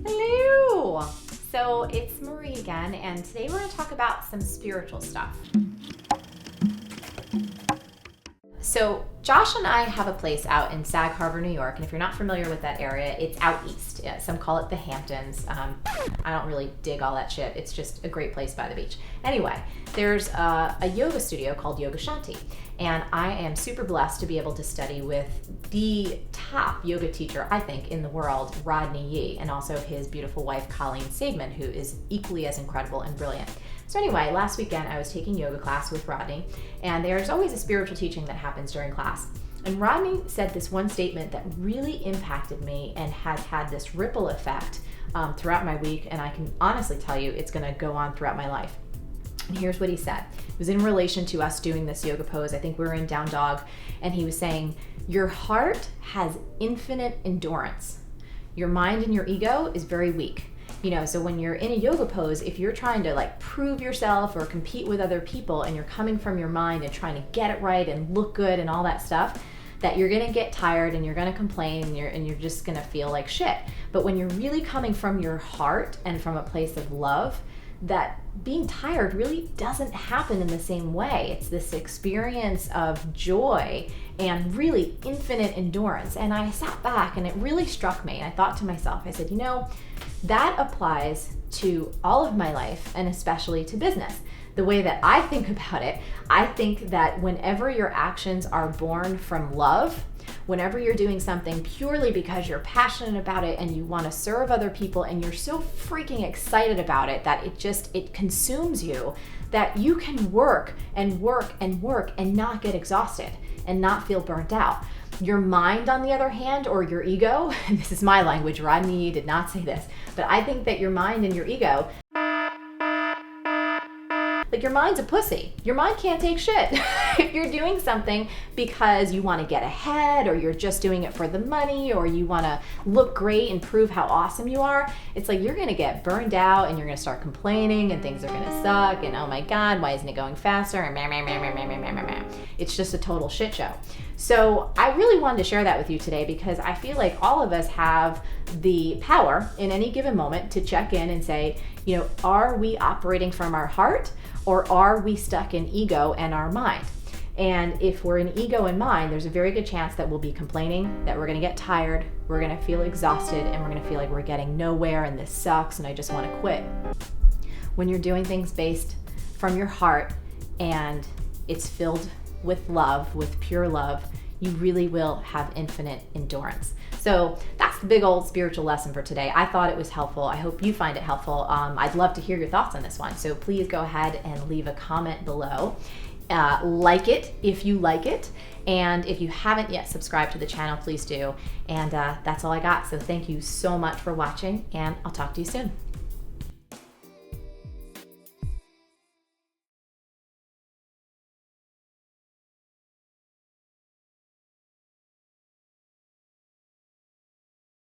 Hello! So it's Marie again, and today we're going to talk about some spiritual stuff. So Josh and I have a place out in Sag Harbor, New York, and if you're not familiar with that area, it's out east. Yeah, some call it the Hamptons. I don't really dig all that shit. It's just a great place by the beach. Anyway, there's a yoga studio called Yoga Shanti, and I am super blessed to be able to study with the top yoga teacher, I think, in the world, Rodney Yee, and also his beautiful wife, Colleen Sageman, who is equally as incredible and brilliant. So anyway, last weekend I was taking yoga class with Rodney, and there's always a spiritual teaching that happens during class. And Rodney said this one statement that really impacted me and has had this ripple effect throughout my week, and I can honestly tell you it's gonna go on throughout my life. And here's what he said. It was in relation to us doing this yoga pose. I think we were in down dog, and he was saying, your heart has infinite endurance. Your mind and your ego is very weak. You know, so when you're in a yoga pose, if you're trying to like prove yourself or compete with other people and you're coming from your mind and trying to get it right and look good and all that stuff, that you're gonna get tired and you're gonna complain and you're just gonna feel like shit. But when you're really coming from your heart and from a place of love, that being tired really doesn't happen in the same way. It's this experience of joy and really infinite endurance. And I sat back and it really struck me. I thought to myself, I said, you know, that applies to all of my life and especially to business. The way that I think about it, I think that whenever your actions are born from love, whenever you're doing something purely because you're passionate about it and you want to serve other people and you're so freaking excited about it that it consumes you, that you can work and work and work and not get exhausted and not feel burnt out. Your mind, on the other hand, or your ego, and this is my language, Rodney did not say this, but I think that your mind and your ego, like your mind's a pussy. Your mind can't take shit. If you're doing something because you want to get ahead or you're just doing it for the money or you want to look great and prove how awesome you are, it's like you're going to get burned out and you're going to start complaining and things are going to suck and oh my God, why isn't it going faster? And it's just a total shit show. So I really wanted to share that with you today because I feel like all of us have the power in any given moment to check in and say, you know, are we operating from our heart or are we stuck in ego and our mind? And if we're in ego and mind, there's a very good chance that we'll be complaining, that we're gonna get tired, we're gonna feel exhausted, and we're gonna feel like we're getting nowhere and this sucks and I just wanna quit. When you're doing things based from your heart and it's filled with love, with pure love, you really will have infinite endurance. So that's the big old spiritual lesson for today. I thought it was helpful. I hope you find it helpful. I'd love to hear your thoughts on this one. So please go ahead and leave a comment below. Like it if you like it. And if you haven't yet subscribed to the channel, please do. And that's all I got. So thank you so much for watching and I'll talk to you soon.